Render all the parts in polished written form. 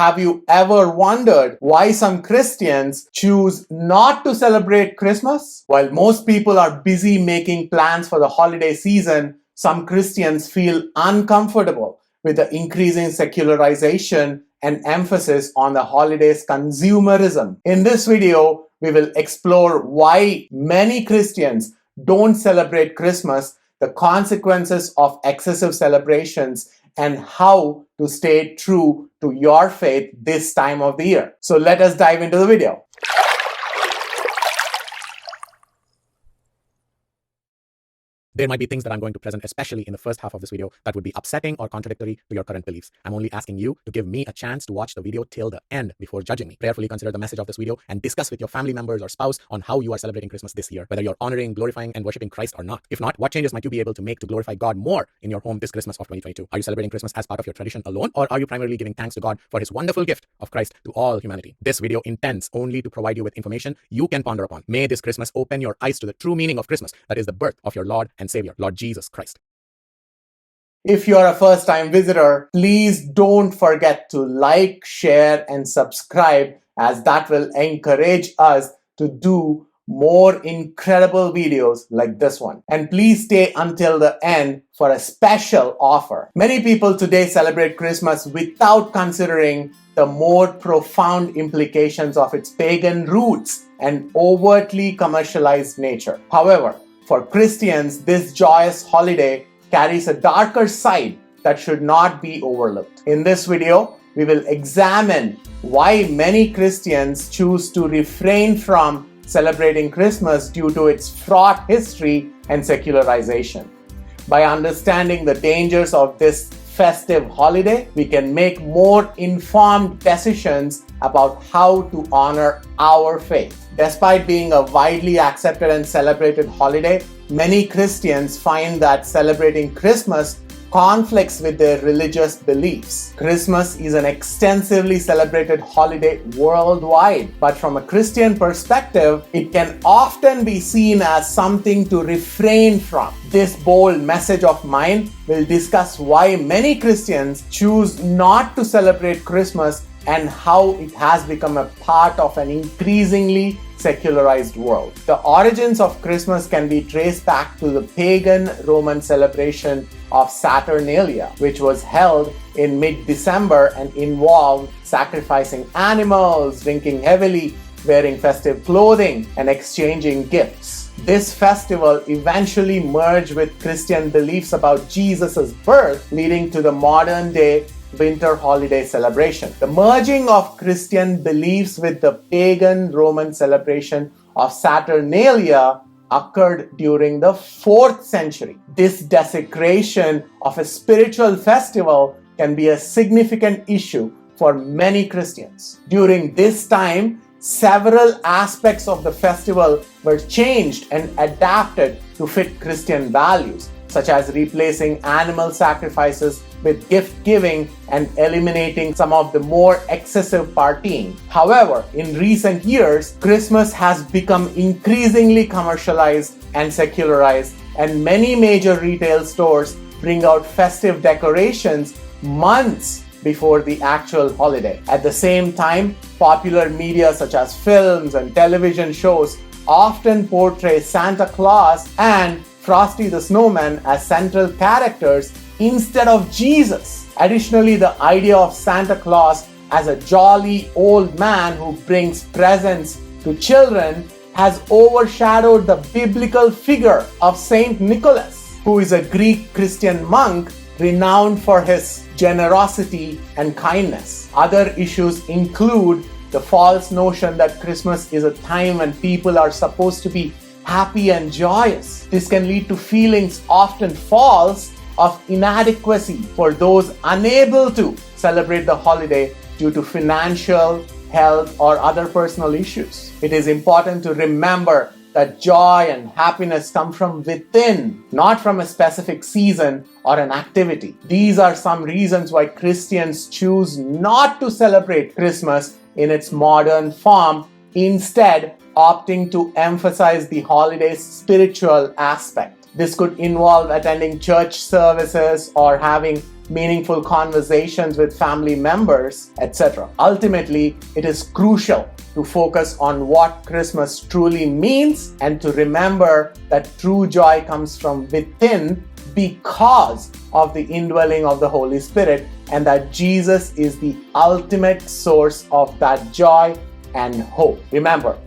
Have you ever wondered why some Christians choose not to celebrate Christmas? While most people are busy making plans for the holiday season, some Christians feel uncomfortable with the increasing secularization and emphasis on the holiday's consumerism. In this video, we will explore why many Christians don't celebrate Christmas, the consequences of excessive celebrations, and how to stay true to your faith this time of the year. So let us dive into the video. There might be things that I'm going to present, especially in the first half of this video, that would be upsetting or contradictory to your current beliefs. I'm only asking you to give me a chance to watch the video till the end before judging me. Prayerfully consider the message of this video and discuss with your family members or spouse on how you are celebrating Christmas this year, whether you're honoring, glorifying, and worshiping Christ or not. If not, what changes might you be able to make to glorify God more in your home this Christmas of 2022? Are you celebrating Christmas as part of your tradition alone, or are you primarily giving thanks to God for his wonderful gift of Christ to all humanity? This video intends only to provide you with information you can ponder upon. May this Christmas open your eyes to the true meaning of Christmas, that is the birth of your Lord and Savior, Lord Jesus Christ. If you're a first-time visitor, please don't forget to like, share, and subscribe, as that will encourage us to do more incredible videos like this one. And please stay until the end for a special offer. Many people today celebrate Christmas without considering the more profound implications of its pagan roots and overtly commercialized nature. However, for Christians, this joyous holiday carries a darker side that should not be overlooked. In this video, we will examine why many Christians choose to refrain from celebrating Christmas due to its fraught history and secularization. By understanding the dangers of this festive holiday, we can make more informed decisions about how to honor our faith. Despite being a widely accepted and celebrated holiday, many Christians find that celebrating Christmas conflicts with their religious beliefs. Christmas is an extensively celebrated holiday worldwide, but from a Christian perspective, it can often be seen as something to refrain from. This bold message of mine will discuss why many Christians choose not to celebrate Christmas and how it has become a part of an increasingly secularized world. The origins of Christmas can be traced back to the pagan Roman celebration of Saturnalia, which was held in mid-December and involved sacrificing animals, drinking heavily, wearing festive clothing, and exchanging gifts. This festival eventually merged with Christian beliefs about Jesus' birth, leading to the modern-day winter holiday celebration. The merging of Christian beliefs with the pagan Roman celebration of Saturnalia occurred during the 4th century. This desecration of a spiritual festival can be a significant issue for many Christians. During this time, several aspects of the festival were changed and adapted to fit Christian values, such as replacing animal sacrifices with gift giving and eliminating some of the more excessive partying. However, in recent years, Christmas has become increasingly commercialized and secularized, and many major retail stores bring out festive decorations months before the actual holiday. At the same time, popular media such as films and television shows often portray Santa Claus and Frosty the Snowman as central characters instead of Jesus. Additionally, the idea of Santa Claus as a jolly old man who brings presents to children has overshadowed the biblical figure of Saint Nicholas, who is a Greek Christian monk renowned for his generosity and kindness. Other issues include the false notion that Christmas is a time when people are supposed to be happy and joyous. This can lead to feelings often false of inadequacy for those unable to celebrate the holiday due to financial, health, or other personal issues. It is important to remember that joy and happiness come from within, not from a specific season or an activity. These are some reasons why Christians choose not to celebrate Christmas in its modern form, instead opting to emphasize the holiday's spiritual aspect. This could involve attending church services or having meaningful conversations with family members, etc. Ultimately, it is crucial to focus on what Christmas truly means and to remember that true joy comes from within because of the indwelling of the Holy Spirit, and that Jesus is the ultimate source of that joy and hope. Remember,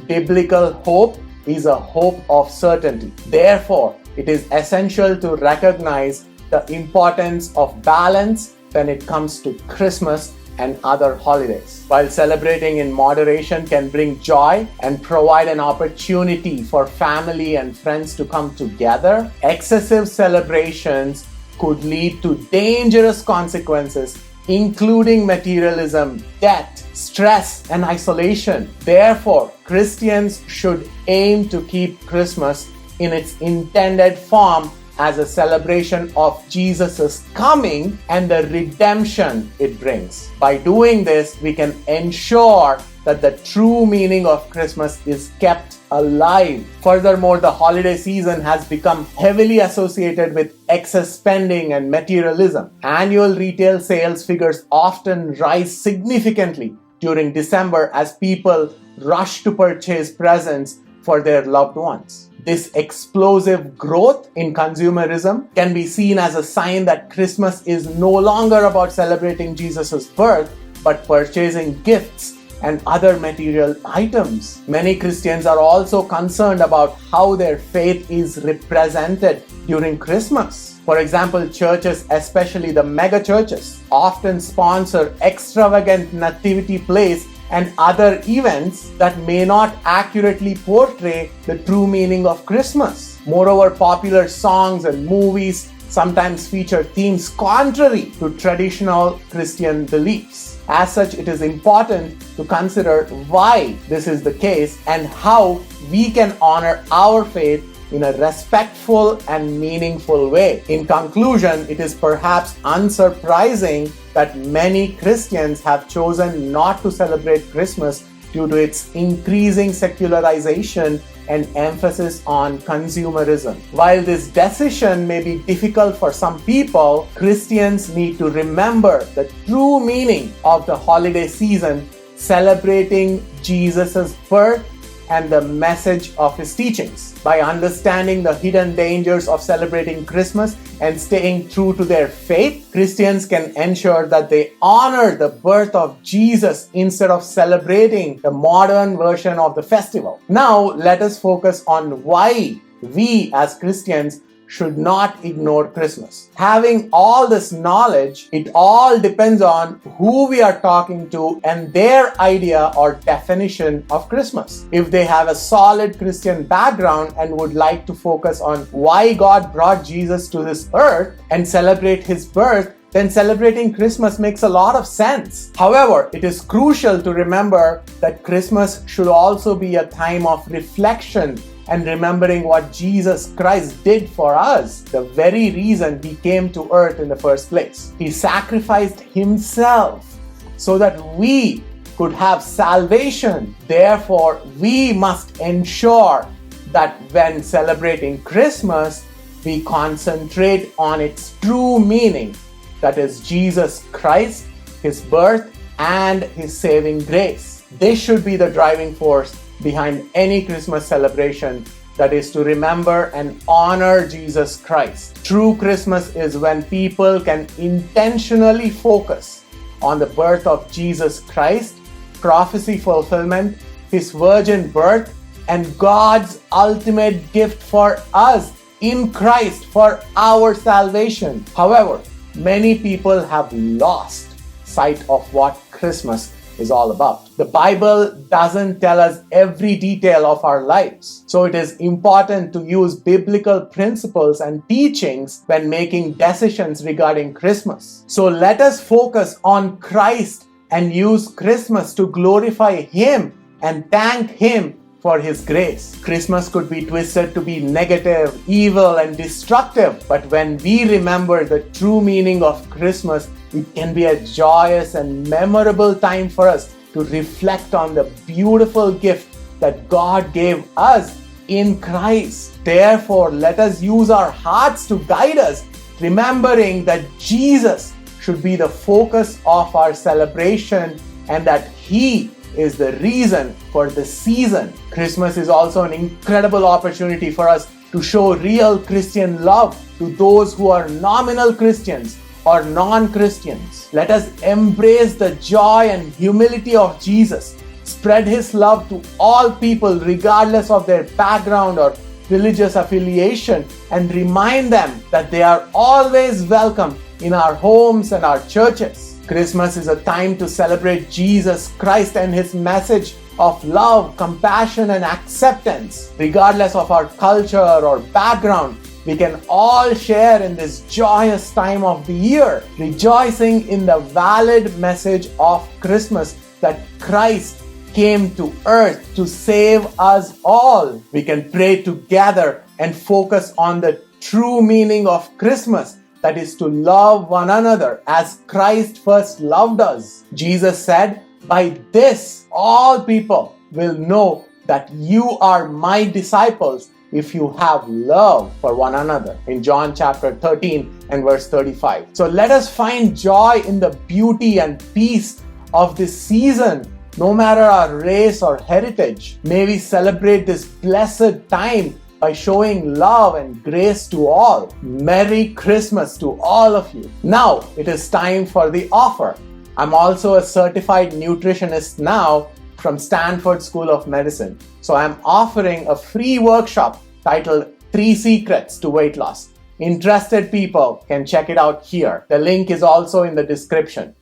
biblical hope is a hope of certainty. Therefore, it is essential to recognize the importance of balance when it comes to Christmas and other holidays. While celebrating in moderation can bring joy and provide an opportunity for family and friends to come together, excessive celebrations could lead to dangerous consequences, including materialism, debt, stress, and isolation. Therefore, Christians should aim to keep Christmas in its intended form as a celebration of Jesus' coming and the redemption it brings. By doing this, we can ensure that the true meaning of Christmas is kept alive. Furthermore, the holiday season has become heavily associated with excess spending and materialism. Annual retail sales figures often rise significantly during December as people rush to purchase presents for their loved ones. This explosive growth in consumerism can be seen as a sign that Christmas is no longer about celebrating Jesus' birth, but purchasing gifts and other material items. Many Christians are also concerned about how their faith is represented during Christmas. For example, churches, especially the mega churches, often sponsor extravagant nativity plays and other events that may not accurately portray the true meaning of Christmas. Moreover, popular songs and movies sometimes feature themes contrary to traditional Christian beliefs. As such, it is important to consider why this is the case and how we can honor our faith in a respectful and meaningful way. In conclusion, it is perhaps unsurprising that many Christians have chosen not to celebrate Christmas due to its increasing secularization and emphasis on consumerism. While this decision may be difficult for some people, Christians need to remember the true meaning of the holiday season, celebrating Jesus' birth and the message of his teachings. By understanding the hidden dangers of celebrating Christmas and staying true to their faith, Christians can ensure that they honor the birth of Jesus instead of celebrating the modern version of the festival. Now, let us focus on why we as Christians should not ignore Christmas. Having all this knowledge, it all depends on who we are talking to and their idea or definition of Christmas. If they have a solid Christian background and would like to focus on why God brought Jesus to this earth and celebrate his birth, then celebrating Christmas makes a lot of sense. However, it is crucial to remember that Christmas should also be a time of reflection and remembering what Jesus Christ did for us, the very reason he came to earth in the first place. He sacrificed himself so that we could have salvation. Therefore, we must ensure that when celebrating Christmas, we concentrate on its true meaning, that is Jesus Christ, his birth, and his saving grace. This should be the driving force behind any Christmas celebration, that is to remember and honor Jesus Christ. True Christmas is when people can intentionally focus on the birth of Jesus Christ, prophecy fulfillment, his virgin birth, and God's ultimate gift for us in Christ for our salvation. However, many people have lost sight of what Christmas is all about. The Bible doesn't tell us every detail of our lives, so it is important to use biblical principles and teachings when making decisions regarding Christmas. So let us focus on Christ and use Christmas to glorify him and thank him for his grace. Christmas could be twisted to be negative, evil, and destructive, but when we remember the true meaning of Christmas, it can be a joyous and memorable time for us to reflect on the beautiful gift that God gave us in Christ. Therefore, let us use our hearts to guide us remembering that Jesus should be the focus of our celebration and that He is the reason for the season. Christmas is also an incredible opportunity for us to show real Christian love to those who are nominal Christians or non-Christians. Let us embrace the joy and humility of Jesus, spread His love to all people regardless of their background or religious affiliation, and remind them that they are always welcome in our homes and our churches. Christmas is a time to celebrate Jesus Christ and His message of love, compassion, and acceptance. Regardless of our culture or background, we can all share in this joyous time of the year, rejoicing in the valid message of Christmas that Christ came to earth to save us all. We can pray together and focus on the true meaning of Christmas, that is to love one another as Christ first loved us. Jesus said, "By this all people will know that you are my disciples if you have love for one another," in John chapter 13 and verse 35. So let us find joy in the beauty and peace of this season, no matter our race or heritage. May we celebrate this blessed time by showing love and grace to all. Merry Christmas to all of you. Now it is time for the offer. I'm also a certified nutritionist now from Stanford School of Medicine. So I'm offering a free workshop titled 3 Secrets to Weight Loss. Interested people can check it out here. The link is also in the description.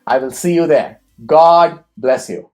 I will see you there. God bless you.